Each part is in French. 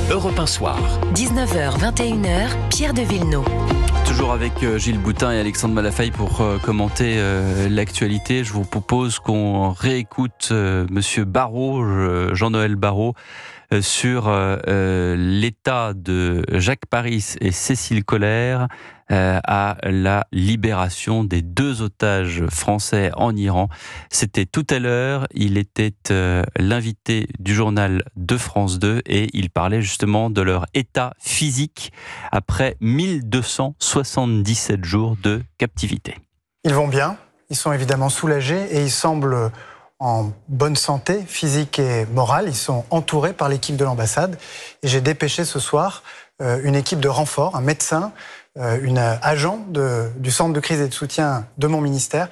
Europe 1 Soir. 19h, 21h, Pierre de Villeneuve. Toujours avec Gilles Boutin et Alexandre Malafaille pour commenter l'actualité. Je vous propose qu'on réécoute Monsieur Barrot, Jean-Noël Barrot, sur l'état de Jacques Paris et Cécile Collère à la libération des 2 otages français en Iran. C'était tout à l'heure, il était l'invité du journal de France 2 et il parlait justement de leur état physique après 1277 jours de captivité. Ils vont bien, ils sont évidemment soulagés et ils semblent en bonne santé physique et morale. Ils sont entourés par l'équipe de l'ambassade et j'ai dépêché ce soir une équipe de renfort, un médecin, une agent du centre de crise et de soutien de mon ministère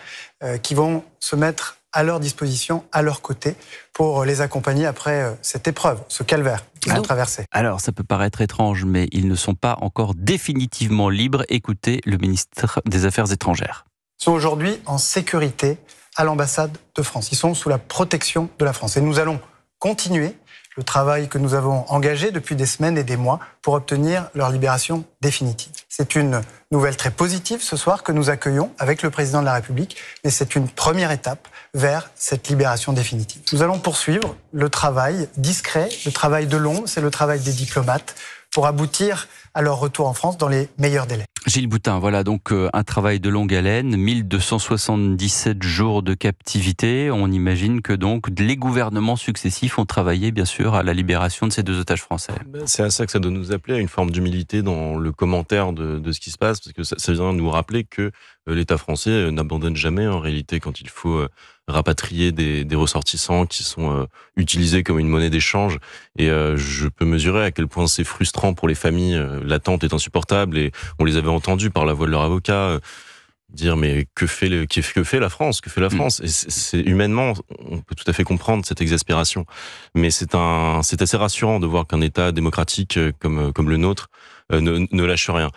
qui vont se mettre à leur disposition, à leur côté, pour les accompagner après cette épreuve, ce calvaire qu'ils ont traversé. Alors, ça peut paraître étrange, mais ils ne sont pas encore définitivement libres. Écoutez le ministre des Affaires étrangères. Ils sont aujourd'hui en sécurité à l'ambassade de France. Ils sont sous la protection de la France. Et nous allons continuer le travail que nous avons engagé depuis des semaines et des mois pour obtenir leur libération définitive. C'est une nouvelle très positive ce soir que nous accueillons avec le président de la République, mais c'est une première étape vers cette libération définitive. Nous allons poursuivre le travail discret, le travail de l'ombre, c'est le travail des diplomates, pour aboutir à leur retour en France dans les meilleurs délais. Gilles Boutin, voilà donc un travail de longue haleine, 1277 jours de captivité. On imagine que donc les gouvernements successifs ont travaillé bien sûr à la libération de ces 2 otages français. C'est à ça que ça doit nous appeler, à une forme d'humilité dans le commentaire de ce qui se passe, parce que ça vient nous rappeler que l'État français n'abandonne jamais en réalité quand il faut rapatrier des ressortissants qui sont utilisés comme une monnaie d'échange. Et je peux mesurer à quel point c'est frustrant pour les familles. L'attente est insupportable et on les avait entendus par la voix de leur avocat dire mais que fait la France, que fait la France. Et c'est humainement, on peut tout à fait comprendre cette exaspération. Mais c'est assez rassurant de voir qu'un État démocratique comme le nôtre ne lâche rien.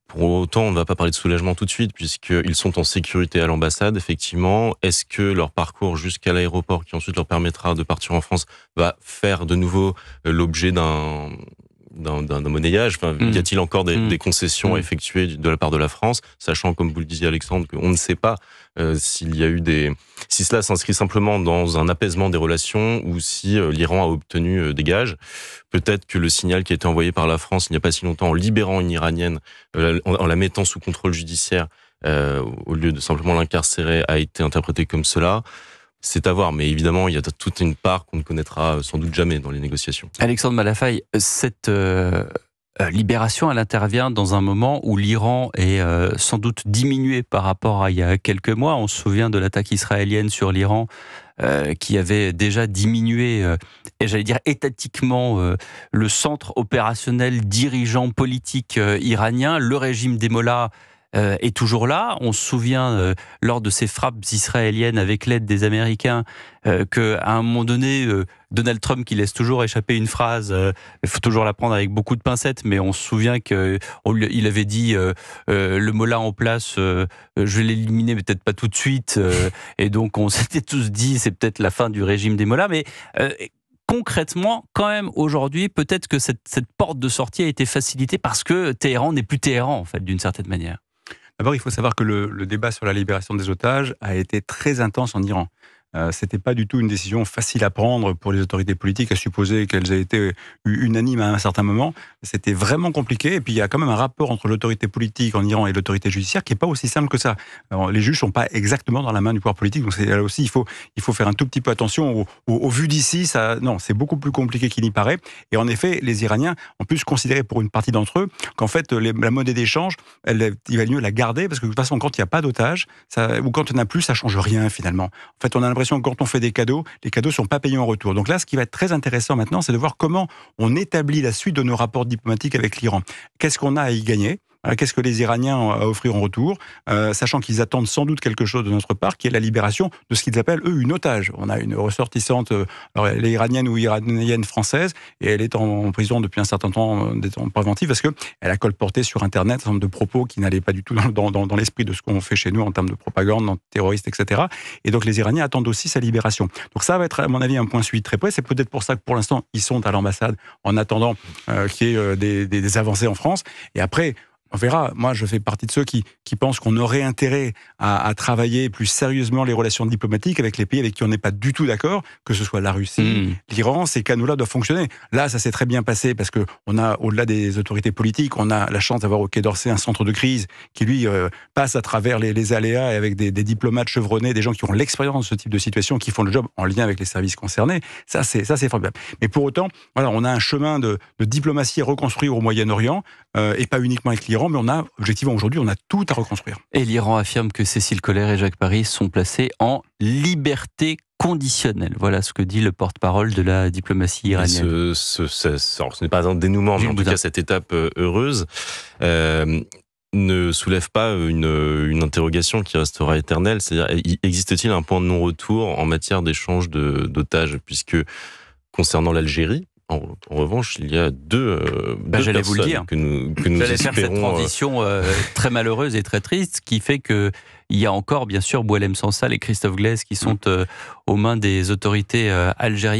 Pour autant, on ne va pas parler de soulagement tout de suite, puisqu'ils sont en sécurité à l'ambassade, effectivement. Est-ce que leur parcours jusqu'à l'aéroport, qui ensuite leur permettra de partir en France, va faire de nouveau l'objet d'un monnayage? Y a-t-il encore des concessions à effectuer de la part de la France, sachant, comme vous le disiez Alexandre, qu'on ne sait pas s'il y a eu si cela s'inscrit simplement dans un apaisement des relations ou si l'Iran a obtenu des gages. Peut-être que le signal qui a été envoyé par la France il n'y a pas si longtemps en libérant une Iranienne, en la mettant sous contrôle judiciaire au lieu de simplement l'incarcérer, a été interprété comme cela. C'est à voir, mais évidemment, il y a toute une part qu'on ne connaîtra sans doute jamais dans les négociations. Alexandre Malafaille, cette libération, elle intervient dans un moment où l'Iran est sans doute diminué par rapport à il y a quelques mois. On se souvient de l'attaque israélienne sur l'Iran qui avait déjà diminué, et j'allais dire étatiquement, le centre opérationnel dirigeant politique iranien. Le régime des mollahs est toujours là. On se souvient lors de ces frappes israéliennes avec l'aide des Américains qu'à un moment donné, Donald Trump qui laisse toujours échapper une phrase, il faut toujours la prendre avec beaucoup de pincettes, mais on se souvient qu'il avait dit le mollah en place, je vais l'éliminer, mais peut-être pas tout de suite, et donc on s'était tous dit c'est peut-être la fin du régime des mollahs, mais concrètement, quand même, aujourd'hui, peut-être que cette porte de sortie a été facilitée parce que Téhéran n'est plus Téhéran, en fait, d'une certaine manière. D'abord, il faut savoir que le débat sur la libération des otages a été très intense en Iran. C'était pas du tout une décision facile à prendre pour les autorités politiques, à supposer qu'elles aient été unanimes à un certain moment. C'était vraiment compliqué. Et puis, il y a quand même un rapport entre l'autorité politique en Iran et l'autorité judiciaire qui n'est pas aussi simple que ça. Alors, les juges sont pas exactement dans la main du pouvoir politique. Donc, là aussi, il faut faire un tout petit peu attention. Au vu d'ici, c'est beaucoup plus compliqué qu'il n'y paraît. Et en effet, les Iraniens ont pu se considérer pour une partie d'entre eux qu'en fait, la monnaie d'échange, il va mieux la garder parce que de toute façon, quand il n'y a pas d'otages, ou quand il n'y en a plus, ça change rien finalement. En fait, on a l'impression que quand on fait des cadeaux, les cadeaux ne sont pas payés en retour. Donc là, ce qui va être très intéressant maintenant, c'est de voir comment on établit la suite de nos rapports diplomatiques avec l'Iran. Qu'est-ce qu'on a à y gagner ? qu'est-ce que les Iraniens ont à offrir en retour, sachant qu'ils attendent sans doute quelque chose de notre part, qui est la libération de ce qu'ils appellent, eux, une otage. On a une ressortissante, alors elle est iranienne ou iranienne française, et elle est en prison depuis un certain temps, en préventif, parce qu'elle a colporté sur Internet un certain nombre de propos qui n'allaient pas du tout dans l'esprit de ce qu'on fait chez nous en termes de propagande, terroriste, etc. Et donc les Iraniens attendent aussi sa libération. Donc ça va être, à mon avis, un point suivi très près. C'est peut-être pour ça que pour l'instant, ils sont à l'ambassade en attendant qu'il y ait des avancées en France. Et après, on verra. Moi, je fais partie de ceux qui pensent qu'on aurait intérêt à travailler plus sérieusement les relations diplomatiques avec les pays avec qui on n'est pas du tout d'accord, que ce soit la Russie, l'Iran. Ces canaux-là doivent fonctionner. Là, ça s'est très bien passé parce que on a, au-delà des autorités politiques, on a la chance d'avoir au Quai d'Orsay un centre de crise qui, lui, passe à travers les aléas et avec des diplomates chevronnés, des gens qui ont l'expérience de ce type de situation, qui font le job en lien avec les services concernés. Ça, c'est formidable. Mais pour autant, voilà, on a un chemin de diplomatie à reconstruire au Moyen-Orient, et pas uniquement avec l'Iran, mais on a, objectivement, aujourd'hui, on a tout à reconstruire. Et l'Iran affirme que Cécile Collère et Jacques Paris sont placés en liberté conditionnelle. Voilà ce que dit le porte-parole de la diplomatie iranienne. Ce n'est pas un dénouement, mais en tout cas, cette étape heureuse ne soulève pas une interrogation qui restera éternelle. C'est-à-dire, existe-t-il un point de non-retour en matière d'échange d'otages, puisque concernant l'Algérie, en revanche, il y a deux j'allais vous le dire. que nous J'allais espérons... faire cette transition très malheureuse et très triste, qui fait que il y a encore, bien sûr, Boualem Sansal et Christophe Glaise qui sont aux mains des autorités algériennes.